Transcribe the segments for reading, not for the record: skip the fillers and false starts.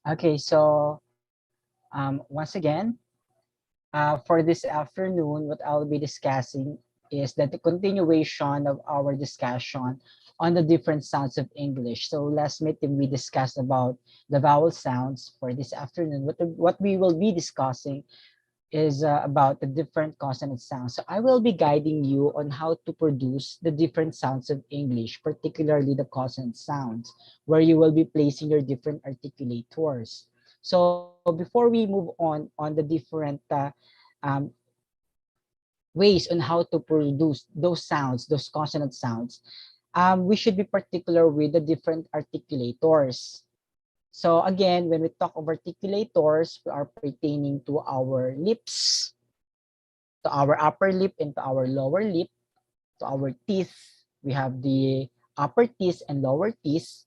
Okay, so once again, for this afternoon, what I'll be discussing is that the continuation of our discussion on the different sounds of English. So last meeting we discussed about the vowel sounds. For this afternoon, what we will be discussing is about the different consonant sounds. So I will be guiding you on how to produce the different sounds of English, particularly the consonant sounds, where you will be placing your different articulators. So before we move on the different um, ways on how to produce those sounds, those consonant sounds, we should be particular with the different articulators. So again, when we talk of articulators, we are pertaining to our lips, to our upper lip and to our lower lip, to our teeth. We have the upper teeth and lower teeth.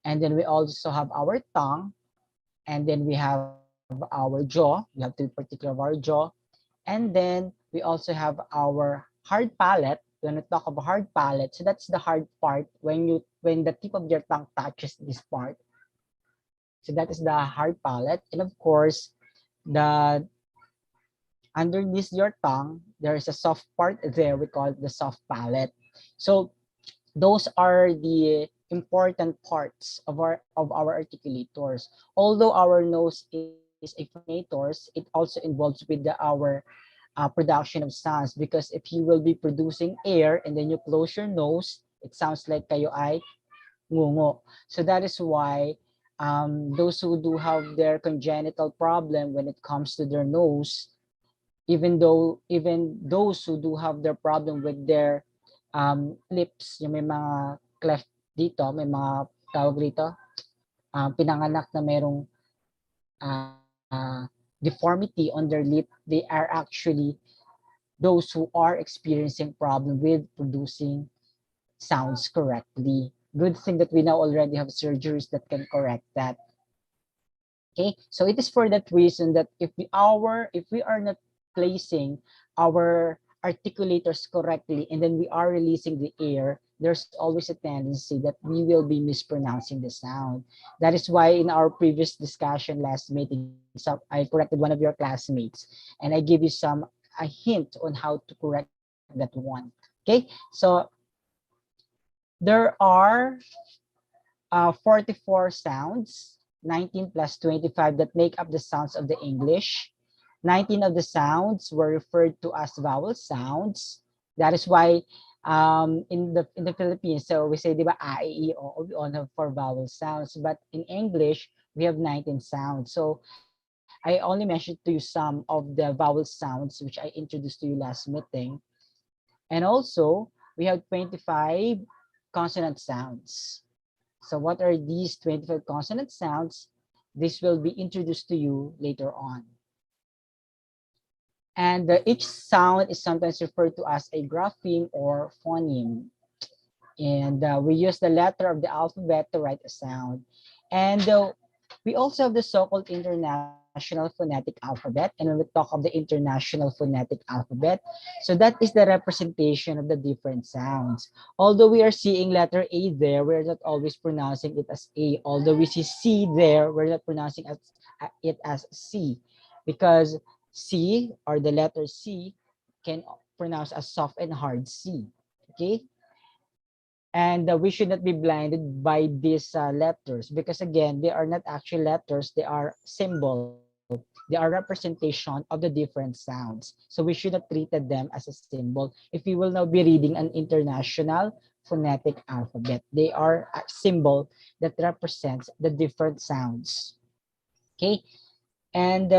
And then we also have our tongue. And then we have our jaw. We have to be particular of our jaw. And then we also have our hard palate. When we talk about hard palate, so that's the hard part when the tip of your tongue touches this part. So that is the hard palate. And of course, the underneath your tongue, there is a soft part there. We call it the soft palate. So those are the important parts of our articulators. Although our nose is a phonators, it also involves with our production of sounds, because if you will be producing air and then you close your nose, it sounds like kayo ay ngungo. So that is why those who do have their congenital problem when it comes to their nose, even those who do have their problem with their lips, yung may mga cleft dito, may mga tawag dito, pinanganak na merong deformity on their lip, they are actually those who are experiencing problem with producing sounds correctly. Good thing that we now already have surgeries that can correct that. Okay, so it is for that reason that if we are not placing our articulators correctly and then we are releasing the air, there's always a tendency that we will be mispronouncing the sound. That is why in our previous discussion last meeting, I corrected one of your classmates and I give you a hint on how to correct that one. Okay, so there are 44 sounds, 19 plus 25 that make up the sounds of the English. 19 of the sounds were referred to as vowel sounds. That is why in the Philippines, so we say, di ba, A, E, I, O, we all have 4 vowel sounds. But in English, we have 19 sounds. So I only mentioned to you some of the vowel sounds, which I introduced to you last meeting. And also, we have 25 consonant sounds. So what are these 25 consonant sounds? This will be introduced to you later on. And each sound is sometimes referred to as a grapheme or phoneme. And we use the letter of the alphabet to write a sound. And we also have the so-called International Phonetic Alphabet. And when we talk of the International Phonetic Alphabet, so that is the representation of the different sounds. Although we are seeing letter A there, we're not always pronouncing it as A. Although we see C there, we're not pronouncing it as C, because C, or the letter C, can pronounce as soft and hard C. Okay? And we should not be blinded by these letters, because again, they are not actually letters, they are symbol, they are representation of the different sounds. So we should not treat them as a symbol if we will now be reading an international phonetic alphabet. They are a symbol that represents the different sounds. Okay, and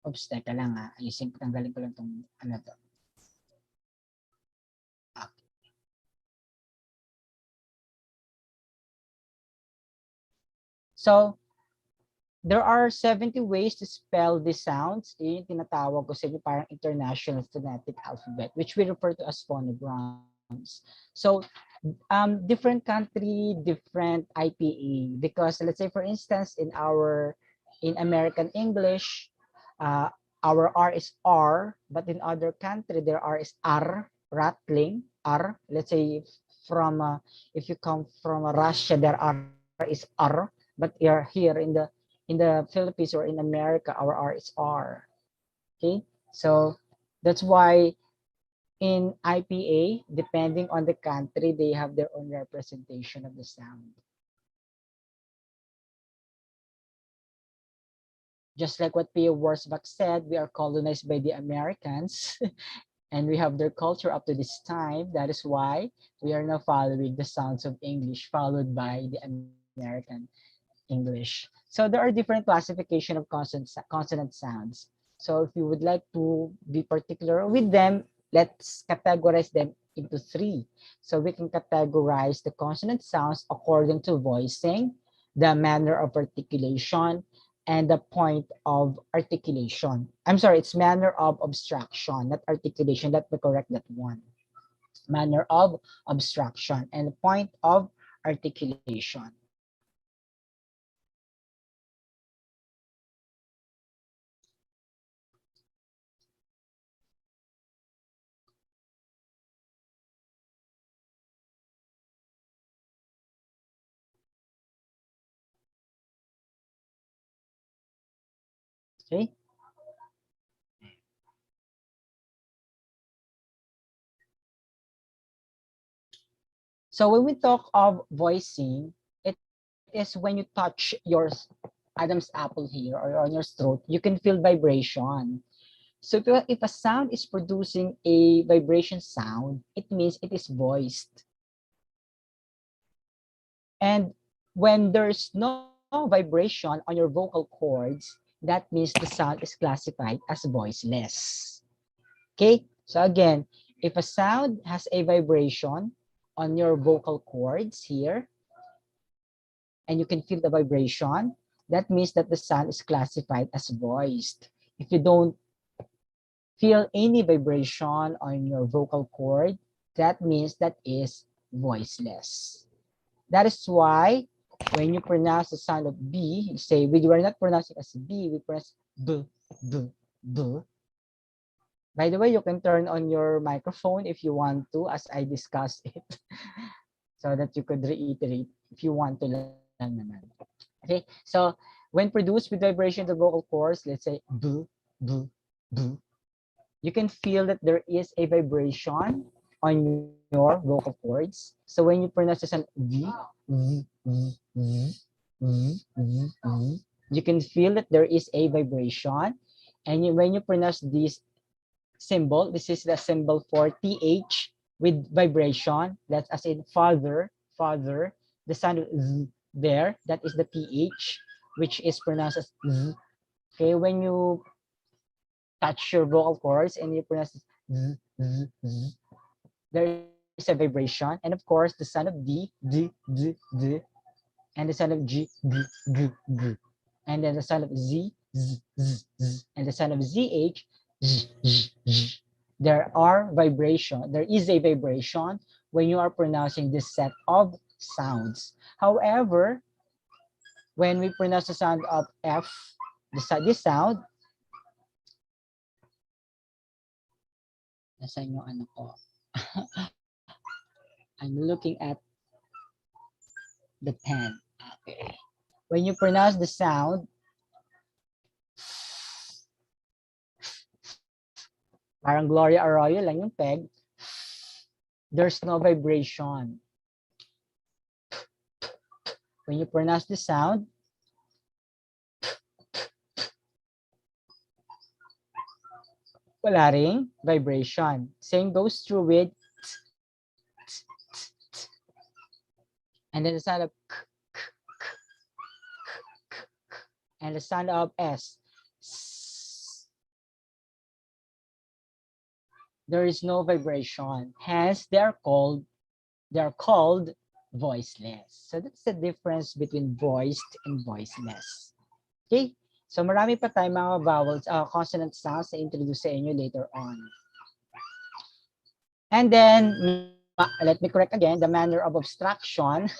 oops, teka lang ayusin ko, tanggalin ko lang tong ano to. So, there are 70 ways to spell these sounds. Yun yung tinatawag ko sa inyo, parang International Phonetic Alphabet, which we refer to as phonograms. So, different country, different IPA. Because let's say, for instance, in American English, our R is R, but in other country, their R is R, rattling, R. Let's say from Russia, their R is R, but here in the Philippines or in America, our R is R. Okay, so that's why in IPA, depending on the country, they have their own representation of the sound. Just like what Pia Wurzbach said, we are colonized by the Americans and we have their culture up to this time. That is why we are now following the sounds of English, followed by the American English. So there are different classification of consonant sounds. So if you would like to be particular with them, let's categorize them into three. So we can categorize the consonant sounds according to voicing, the manner of articulation, and the point of articulation. I'm sorry, it's manner of obstruction, not articulation. Let me correct that one. Manner of obstruction and the point of articulation. Okay. So when we talk of voicing, it is when you touch your Adam's apple here or on your throat, you can feel vibration. So if a sound is producing a vibration sound, it means it is voiced. And when there's no vibration on your vocal cords, that means the sound is classified as voiceless. Okay? So again, if a sound has a vibration on your vocal cords here, and you can feel the vibration, that means that the sound is classified as voiced. If you don't feel any vibration on your vocal cord, that means that is voiceless. That is why when you pronounce the sound of B, you say, we were not pronouncing as B, we pronounce B, B, B. By the way, you can turn on your microphone if you want to, as I discussed it, so that you could reiterate if you want to learn naman. Okay, so when produced with vibration of the vocal cords, let's say B, B, B, you can feel that there is a vibration on your vocal cords. So when you pronounce the sound V, V, V, V, V, V, V, you can feel that there is a vibration. And when you pronounce this symbol, this is the symbol for TH with vibration. That's as in father, father. The sound of Z there, that is the TH, which is pronounced as Z. Okay, when you touch your vocal cords and you pronounce Z, Z, Z, there is a vibration. And of course, the sound of D, D, D, D, and the sound of G, G, G, G. And then the sound of Z, Z, Z, Z, and the sound of ZH, Z, Z, Z. There is a vibration when you are pronouncing this set of sounds. However, when we pronounce the sound of F, this sound, nasaan yung ano ko? I'm looking at the pen. Okay. When you pronounce the sound, parang Gloria Arroyo lang yung peg, there's no vibration. When you pronounce the sound, wala ring vibration. Same goes through with and then the sound of and the sound of S. There is no vibration. Hence, they are called voiceless. So that's the difference between voiced and voiceless. Okay? So marami pa tayong mga vowels, consonant sounds na introduce sa inyo later on. And then let me correct again, the manner of obstruction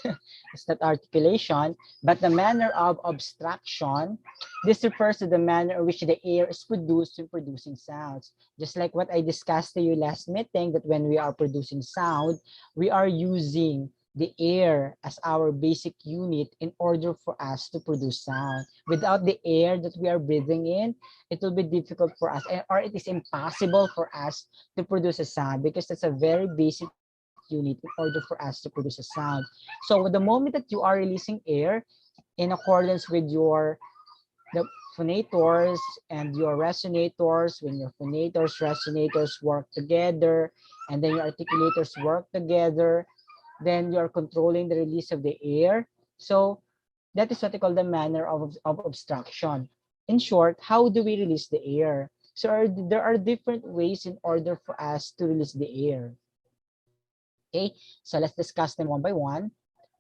is not articulation, but the manner of obstruction. This refers to the manner in which the air is produced in producing sounds. Just like what I discussed to you last meeting, that when we are producing sound, we are using the air as our basic unit in order for us to produce sound. Without the air that we are breathing in, it will be difficult for us, or it is impossible for us to produce a sound, because that's a very basic unit in order for us to produce a sound. So the moment that you are releasing air in accordance with the phonators and your resonators, when your phonators, resonators work together, and then your articulators work together, then you're controlling the release of the air. So that is what we call the manner of obstruction. In short, how do we release the air? So there are different ways in order for us to release the air. Okay, so let's discuss them one by one.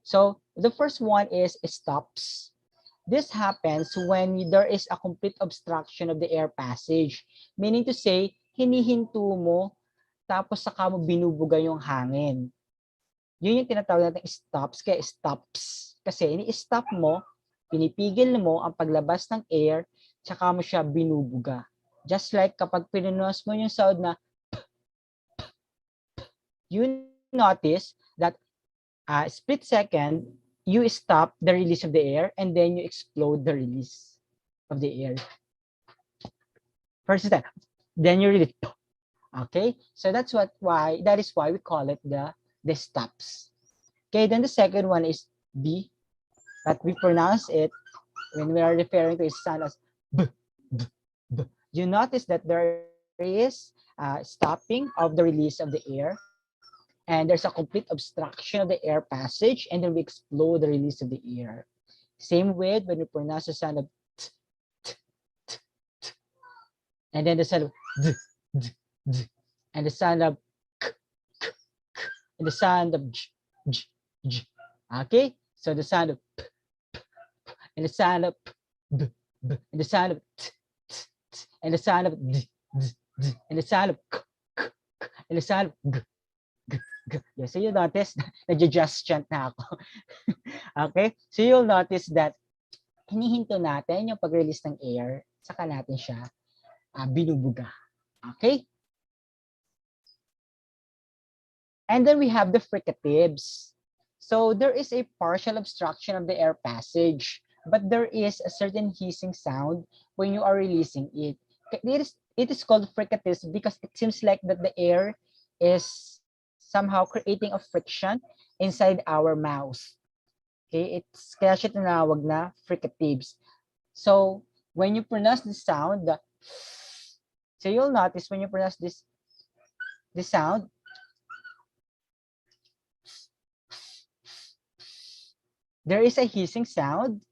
So the first one is stops. This happens when there is a complete obstruction of the air passage. Meaning to say, hinihinto mo, tapos saka mo binubuga yung hangin. Yun yung tinatawag natin stops, kaya stops. Kasi ini-stop mo, pinipigil mo ang paglabas ng air, tsaka mo siya binubuga. Just like kapag pinunos mo yung sound na you notice that split second, you stop the release of the air and then you explode the release of the air. First step, then you release. Okay, so that is why we call it the stops. Okay, then the second one is B, but we pronounce it when we are referring to a sound as B, B, B. You notice that there is stopping of the release of the air, and there's a complete obstruction of the air passage, and then we explode the release of the air. Same with when we pronounce the sound of t, t, t, t. And then the sound of d, d, d, and the sound of k, k, k, and the sound of j, j, j. Okay, so the sound of p, p, p, and the sound of p, b, b, and the sound of t, t, t, and the sound of d, d, d, and the sound of k, k, k, and the sound of g. Yeah, so you notice, nag-just chant na ako. Okay? So you'll notice that hinihinto natin yung pag-release ng air, saka natin siya binubuga. Okay? And then we have the fricatives. So there is a partial obstruction of the air passage, but there is a certain hissing sound when you are releasing it. It is called fricatist because it seems like that the air is somehow creating a friction inside our mouth. Okay, it's kaya siya tinawag na fricatives. So when you pronounce the sound, so you'll notice when you pronounce this sound, there is a hissing sound,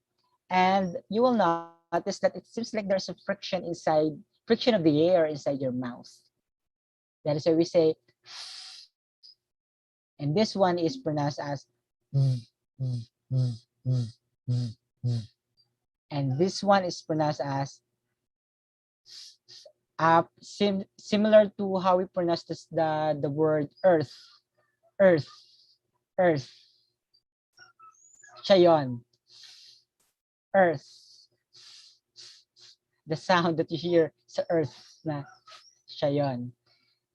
and you will notice that it seems like there's a friction of the air inside your mouth. That is why we say. And this one is pronounced as and this one is pronounced as similar to how we pronounce the word earth. Siya yun. Earth. The sound that you hear sa earth na siya yun.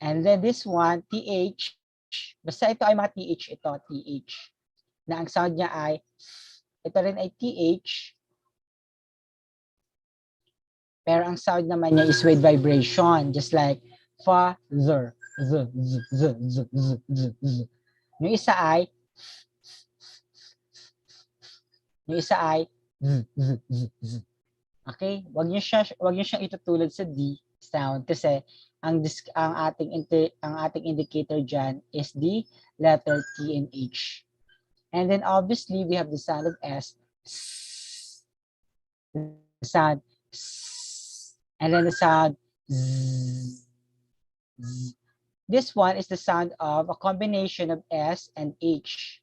And then this one, TH, basta ito ay mga TH ito, TH. Na ang sound niya ay, ito rin ay TH. Pero ang sound naman niya is with vibration, just like father, z. Yung isa ay, z. Okay? Wag niyo siyang itutulad sa D sound kasi ang ating indicator diyan is the letter T and H. And then obviously we have the sound of S. The sound S, and then the sound Z. This one is the sound of a combination of S and H.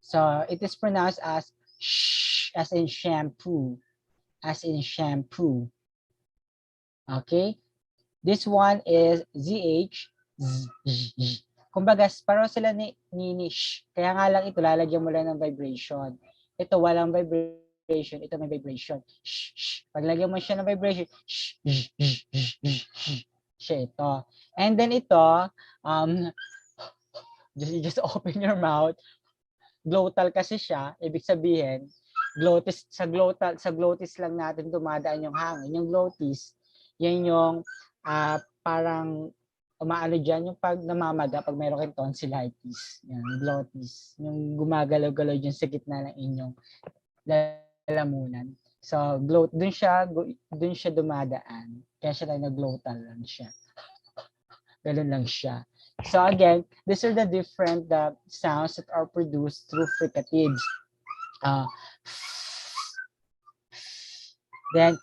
So it is pronounced as sh, as in shampoo. Okay. This one is ZH. Kumbaga, parang sila ni sh. Kaya nga lang ito, lalagyan mo lang ng vibration. Ito, walang vibration. Ito may vibration. Sh, sh. Paglagyan mo siya ng vibration, sh, sh, sh, sh, sh, sh. Siya ito. And then ito, just open your mouth. Glottal kasi siya, ibig sabihin, glottis lang natin dumadaan yung hangin. Yung glottis, yan yung parang umaano dyan, yung pag namamaga, pag meron kayong tonsillitis. Yan, glottis. Yung gumagalaw-galaw dyan sa gitna ng inyong lalamunan. So, dun siya dumadaan. Kaya siya tayo nag-glottal lang siya. Ganun lang siya. So again, these are the different sounds that are produced through fricatives. Then,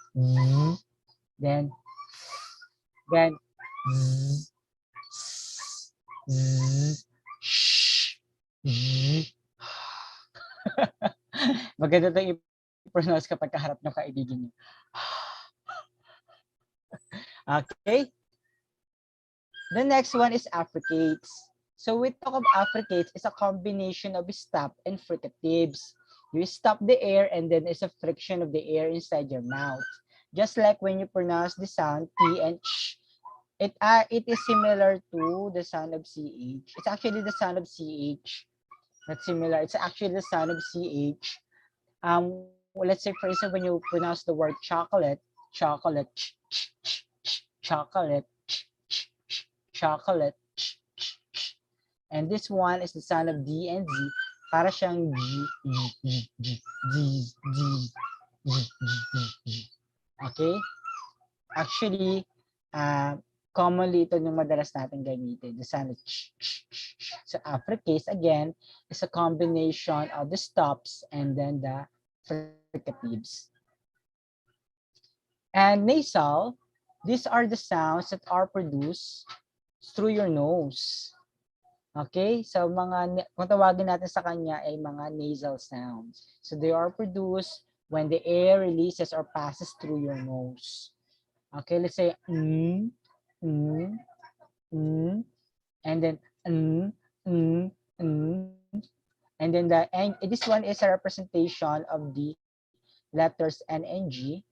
maganda itong i-pronounce kapag kaharap ng kaibigan niyo. Okay. The next one is affricates. So we talk of affricates is a combination of stop and fricatives. You stop the air and then there's a friction of the air inside your mouth. Just like when you pronounce the sound T and sh. It is similar to the sound of CH. It's actually the sound of CH. That's similar. It's actually the sound of CH. Let's say for instance, when you pronounce the word chocolate, chocolate, chocolate, chocolate, and this one is the sound of D and Z. Para siyang G, okay? Actually, commonly ito yung madalas natin gamitin. The sound of So affricates again is a combination of the stops and then the fricatives. And nasal, these are the sounds that are produced through your nose. Okay? So kung tawagin natin sa kanya ay mga nasal sounds. So they are produced when the air releases or passes through your nose. Okay, let's say and then and then this one is a representation of the letters N and G.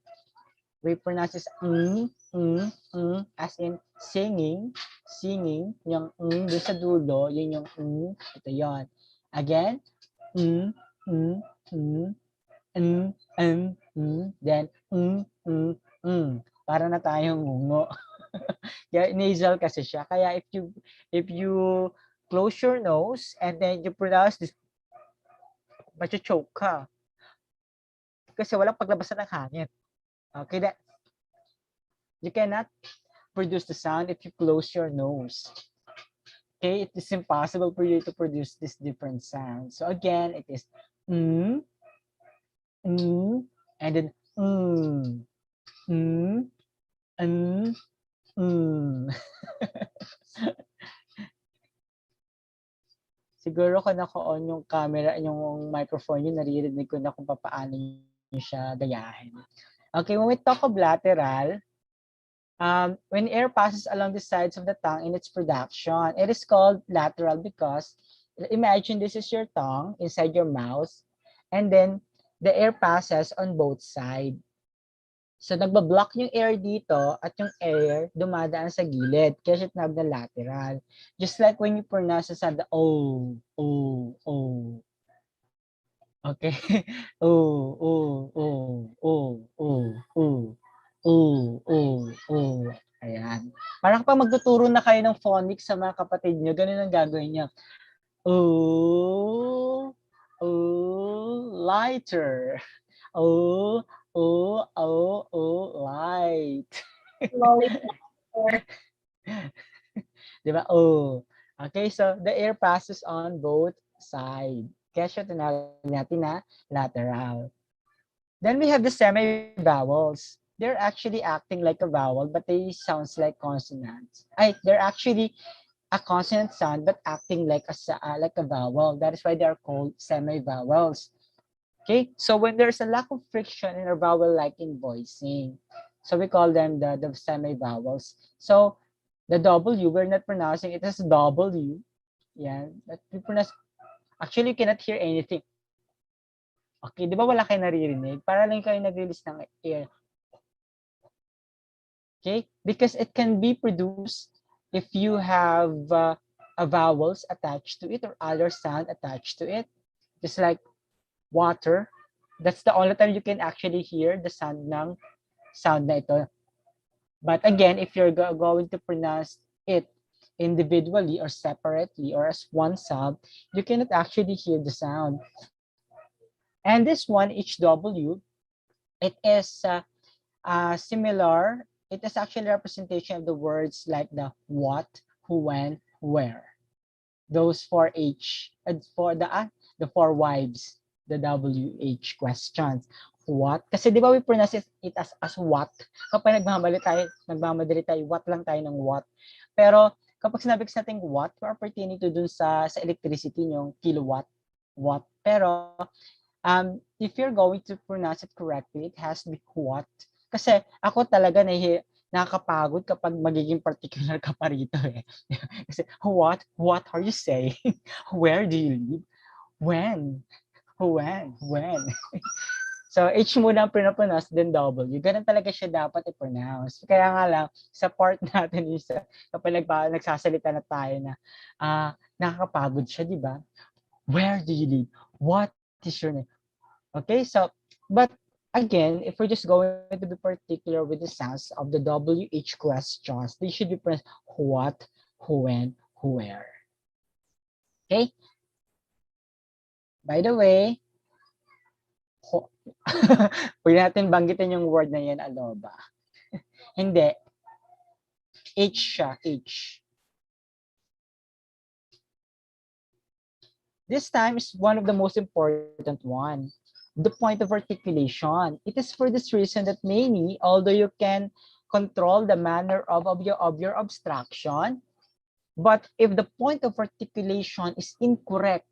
We pronounce this as in singing, yung doon sa dulo, yun yung ito yon. Again, then para na tayong ngungo. Kaya nasal kasi siya. Kaya if you close your nose and then you pronounce this, macho-choke ka. Kasi walang paglabasan ng hangin. Okay, that you cannot produce the sound if you close your nose. Okay, it is impossible for you to produce these different sounds. So again, it is and then Siguro kung naka-on yung camera, yung microphone yun, naririnig ko na kung paano nyo siya gayahin. Okay, when we talk of lateral, when air passes along the sides of the tongue in its production, it is called lateral because imagine this is your tongue inside your mouth, and then the air passes on both sides. So nagbablock yung air dito at yung air dumadaan sa gilid. Kaya siya tinawag na lateral. Just like when you pronounce the sound, O. Okay? O. Ayan. Parang kapag magtuturo na kayo ng phonics sa mga kapatid nyo, ganun ang gagawin niya. Lighter. Light. Diba? Okay, so the air passes on both sides. Kaya siya tinawag natin na lateral. Then we have the semi-vowels. They're actually acting like a vowel, but they sounds like consonants. They're actually a consonant sound, but acting like a vowel. That is why they are called semi-vowels. Okay, so when there's a lack of friction in a vowel like in voicing, so we call them the semi-vowels. So The W, we're not pronouncing it as W. Yeah, but we pronounce, actually, you cannot hear anything. Okay, di ba wala kayo naririnig? Para lang kayo nag-release ng air. Okay, because it can be produced if you have a vowels attached to it or other sound attached to it. Just like water. That's the only time you can actually hear the sound ng sound na ito. But again, if you're going to pronounce it individually or separately or as one sound, you cannot actually hear the sound. And this one, HW, it is similar. It is actually a representation of the words like the what, who, when, where. Those four H, for the four wives, the WH questions. What? Kasi di ba we pronounce it as what? Kapag nagmamadali tayo, what lang tayo ng what. Pero kapag sinabi ko natin what, we are pertaining to dun sa electricity yung kilowatt, watt. Pero if you're going to pronounce it correctly, it has to be what. Kasi ako talaga nakakapagod kapag magiging particular ka pa rito eh. Kasi what are you saying? Where do you live? When? When? So, H muna ang pinapronounce, then W. Ganun talaga siya dapat i-pronounce. Kaya nga lang, sa part natin is, kapag nagsasalita na tayo na, nakakapagod siya, di ba? Where do you live? What is your name? Okay, so, but again, if we're just going to be particular with the sounds of the WH questions, they should be pronounced what, who, when, who, where. Okay? By the way, pwede natin banggitin yung word na yan, aloba. Hindi. H siya, H. This time is one of the most important one. The point of articulation. It is for this reason that many, although you can control the manner of your obstruction, but if the point of articulation is incorrect,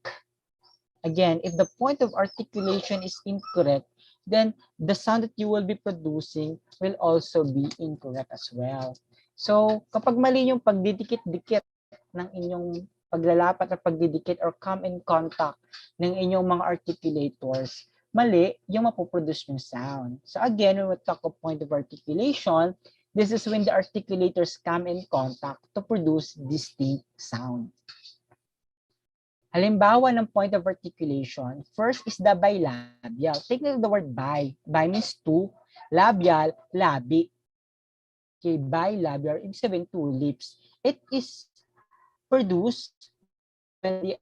again, if the point of articulation is incorrect, then the sound that you will be producing will also be incorrect as well. So, kapag mali yung pagdidikit-dikit ng inyong paglalapat at pagdidikit or come in contact ng inyong mga articulators, mali yung mapoproduce yung sound. So again, when we talk of point of articulation, this is when the articulators come in contact to produce distinct sound. Halimbawa ng point of articulation, first is the bilabial. Take note of the word bi. Bi means two. Labial, labi. Okay, bilabial, ibig sabihin two lips. It is produced when the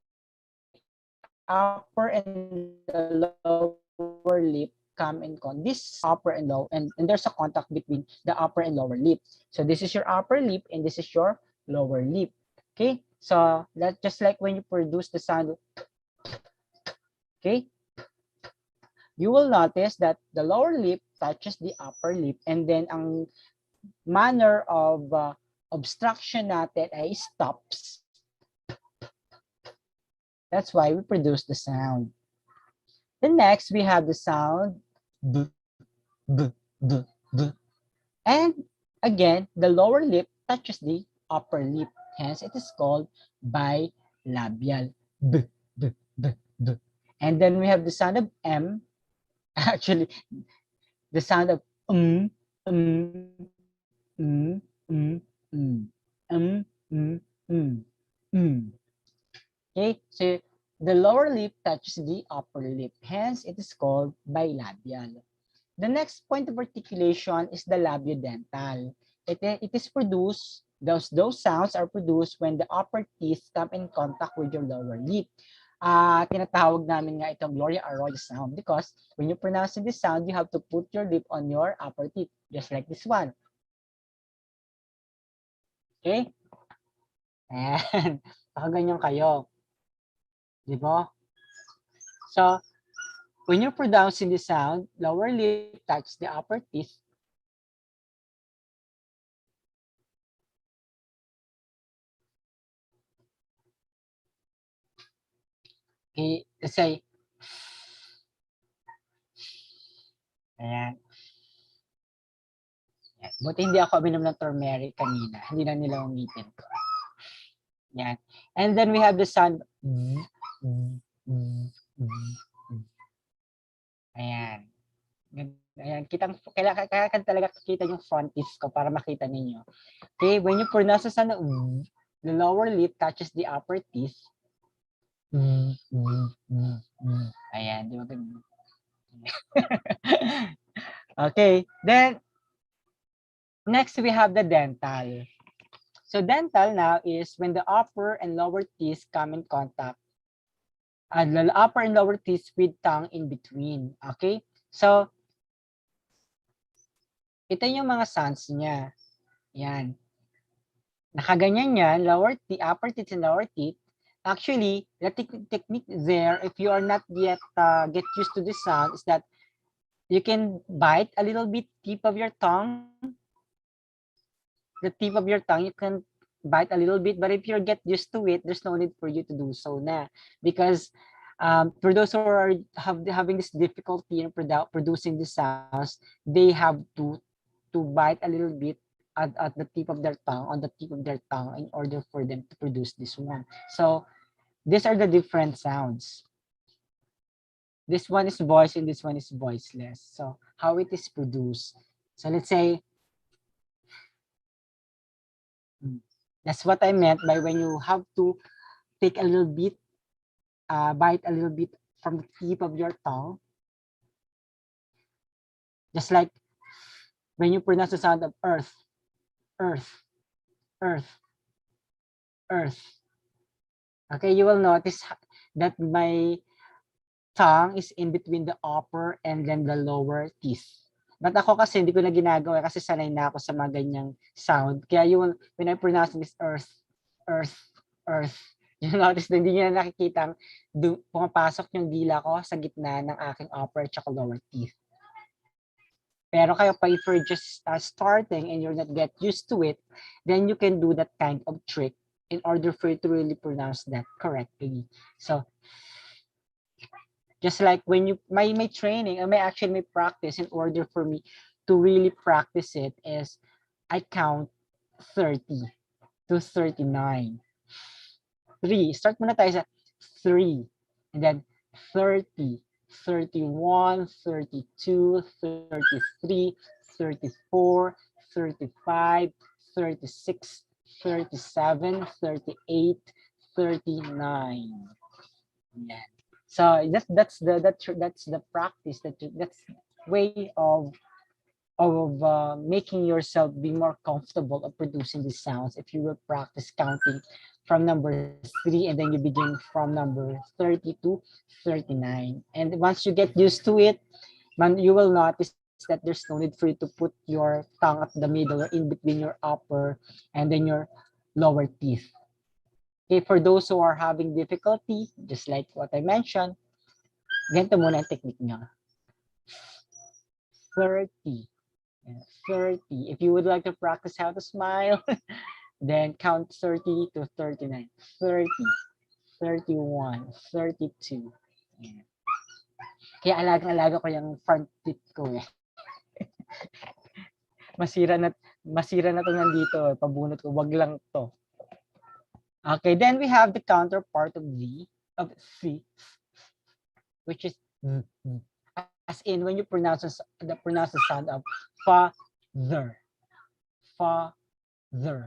upper and the lower lip come in contact. This upper and lower, and there's a contact between the upper and lower lip. So this is your upper lip and this is your lower lip. Okay, so that's just like when you produce the sound. Okay, you will notice that the lower lip touches the upper lip, and then ang manner of obstruction natin ay stops. That's why we produce the sound. Then next, we have the sound b, b, b, b. And again, the lower lip touches the upper lip. Hence, it is called bilabial. B, b, b, b. And then we have the sound of M. Actually, the sound of mm, mm, mm, mm, mm, mm, mm, mm, mm. Okay, so the lower lip touches the upper lip. Hence, it is called bilabial. The next point of articulation is the labiodental. It is produced, those sounds are produced when the upper teeth come in contact with your lower lip. Tinatawag namin nga itong Gloria Arroyo sound because when you pronounce this sound, you have to put your lip on your upper teeth, just like this one. Okay? And ganyan kayo. Di ba? So, when you're pronouncing the sound, lower lip touches the upper teeth. Okay, let's say, ayan. Yan. Buti hindi ako uminom ng turmeric kanina. Hindi na nila umitin ko. Yan. And then we have the sound. Ayan. Ayan. Kailangan talaga kita yung frontis ko para makita ninyo. Okay, when you pronounce the sound of the lower lip touches the upper teeth. Ayan, di ba ganun? Okay, then next we have the dental. So dental now is when the upper and lower teeth come in contact. The upper and lower teeth with tongue in between. Okay, so ito yung mga sounds niya. Yan. Nakaganyan yan, lower teeth, upper teeth and lower teeth. Actually, the technique there, if you are not yet get used to this sound, is that you can bite a little bit tip of your tongue. The tip of your tongue, you can bite a little bit, but if you get used to it, there's no need for you to do so na. Because for those who are having this difficulty in producing the sounds, they have to bite a little bit at the tip of their tongue, on the tip of their tongue, in order for them to produce this one. So these are the different sounds. This one is voice and this one is voiceless. So how it is produced. So let's say, that's what I meant by when you have to take a little bit, bite a little bit from the tip of your tongue. Just like when you pronounce the sound of earth, earth, earth, earth. Okay, you will notice that my tongue is in between the upper and then the lower teeth. But ako kasi hindi ko na ginagawa kasi sanay na ako sa mga ganyang sound. Kaya yung when I pronounce this earth, earth, earth, you notice na hindi nyo na nakikita pumapasok yung dila ko sa gitna ng aking upper at lower teeth. Pero kayo pa, if you're just starting and you're not get used to it, then you can do that kind of trick in order for you to really pronounce that correctly. So, just like when you, my training, and my practice in order for me to really practice it is, I count 30 to 39. 3, start muna tayo sa 3, and then 30, 31, 32, 33, 34, 35, 36, 37, 38, 39. Yan. So that's the practice, that's way of making yourself be more comfortable of producing these sounds. If you will practice counting from number 3 and then you begin from number 30 to 39, and once you get used to it, you will notice that there's no need for you to put your tongue at the middle or in between your upper and then your lower teeth. Okay, for those who are having difficulty, just like what I mentioned, ganito muna ang technique nyo. 30. 30. If you would like to practice how to smile, then count 30 to 39. 30, 31, 32. Yan. Kaya alaga ko yung front teeth ko eh. masira na to nandito. Pabunot ko, wag lang to. Okay, then we have the counterpart of C, which is as in when you pronounce the sound of father. Father.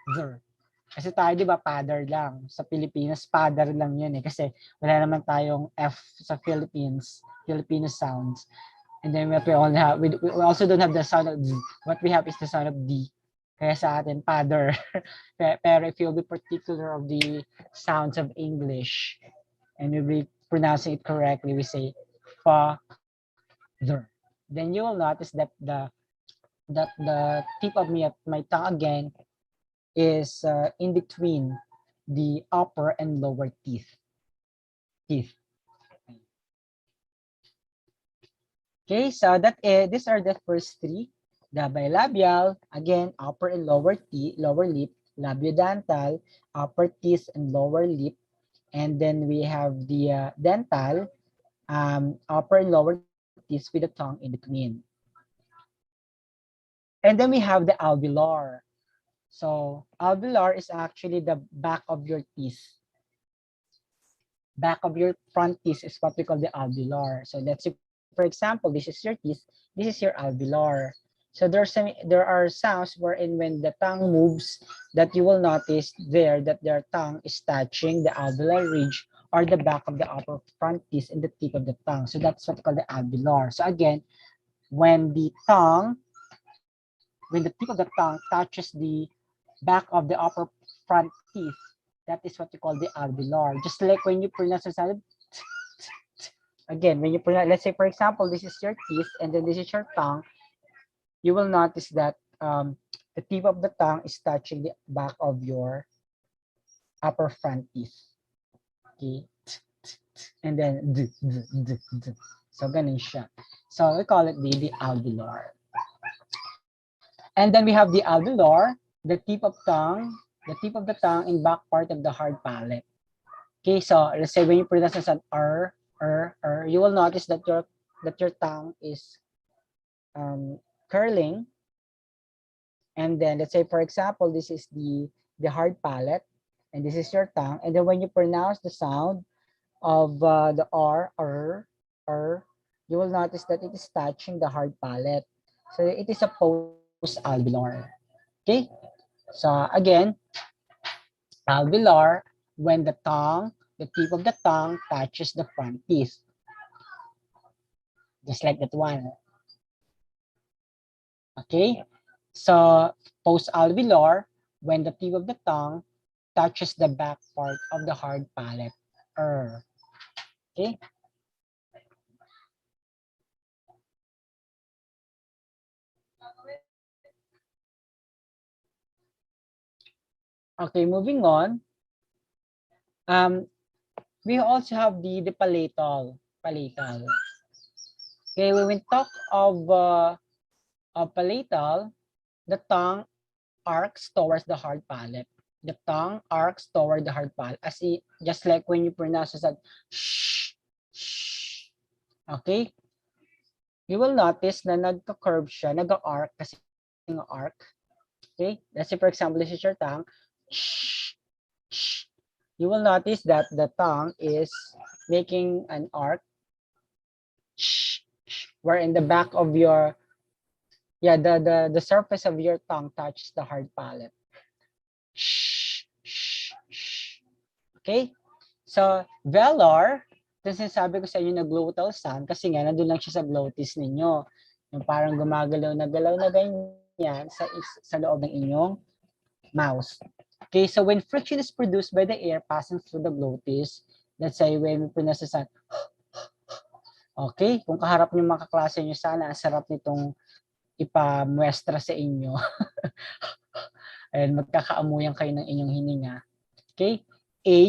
Father. Kasi tayo, di ba, father lang. Sa Pilipinas, father lang yun eh. Kasi wala naman tayong F sa Filipino sounds. And then we also don't have the sound of D. What we have is the sound of D. Kaya sa atin, father. Pero if you'll be particular of the sounds of English and you'll be pronouncing it correctly, we say father. Then you will notice that the tip of my tongue again is in between the upper and lower teeth. Okay, so these are the first 3. The bilabial, again, upper and lower lip, labiodental, upper teeth and lower lip, and then we have the dental, upper and lower teeth with the tongue in between. And then we have the alveolar. So alveolar is actually the back of your teeth. Back of your front teeth is what we call the alveolar. So let's say, for example, this is your teeth, this is your alveolar. So there are sounds wherein when the tongue moves that you will notice there that their tongue is touching the alveolar ridge or the back of the upper front teeth and the tip of the tongue. So that's what we call the alveolar. So again, when the tip of the tongue touches the back of the upper front teeth, that is what you call the alveolar. Just like when you pronounce the sound, again, when you pronounce, let's say for example, this is your teeth and then this is your tongue, you will notice that the tip of the tongue is touching the back of your upper front teeth. Okay. And then, so ganun siya. So we call it the alveolar. And then we have the alveolar, the tip of the tongue in back part of the hard palate. Okay, so let's say when you pronounce as an you will notice that your tongue is curling. And then let's say for example, this is the hard palate, and this is your tongue. And then when you pronounce the sound of the you will notice that it is touching the hard palate. So it is a post-alveolar. Okay, so again, alveolar when the tip of the tongue touches the front teeth. Just like that one. Okay, so post-alveolar when the tip of the tongue touches the back part of the hard palate. Okay. Okay, moving on. We also have the palatal. Okay, when we talk of palatal, the tongue arcs towards the hard palate. The tongue arcs toward the hard palate, just like when you pronounce that shh, shh. Okay? You will notice na nagka-curve siya, nag-arc kasi arc. Okay? Let's say for example, this is your tongue. Shh, shh. You will notice that the tongue is making an arc where in the back of your the surface of your tongue touches the hard palate. Okay? So, velar, kasi sabi ko sa inyo na glottal sound kasi nga nandun lang siya sa glottis ninyo. Yung parang gumagalaw na ganyan sa loob ng inyong mouth. Okay, so when friction is produced by the air passing through the glottis, let's say when we pronounce the sound, okay, kung kaharap niyo mga kaklase niyo, sana ang sarap nitong ipamuestra sa inyo. And magkakaamuyan kayo ng inyong hininga. Okay, age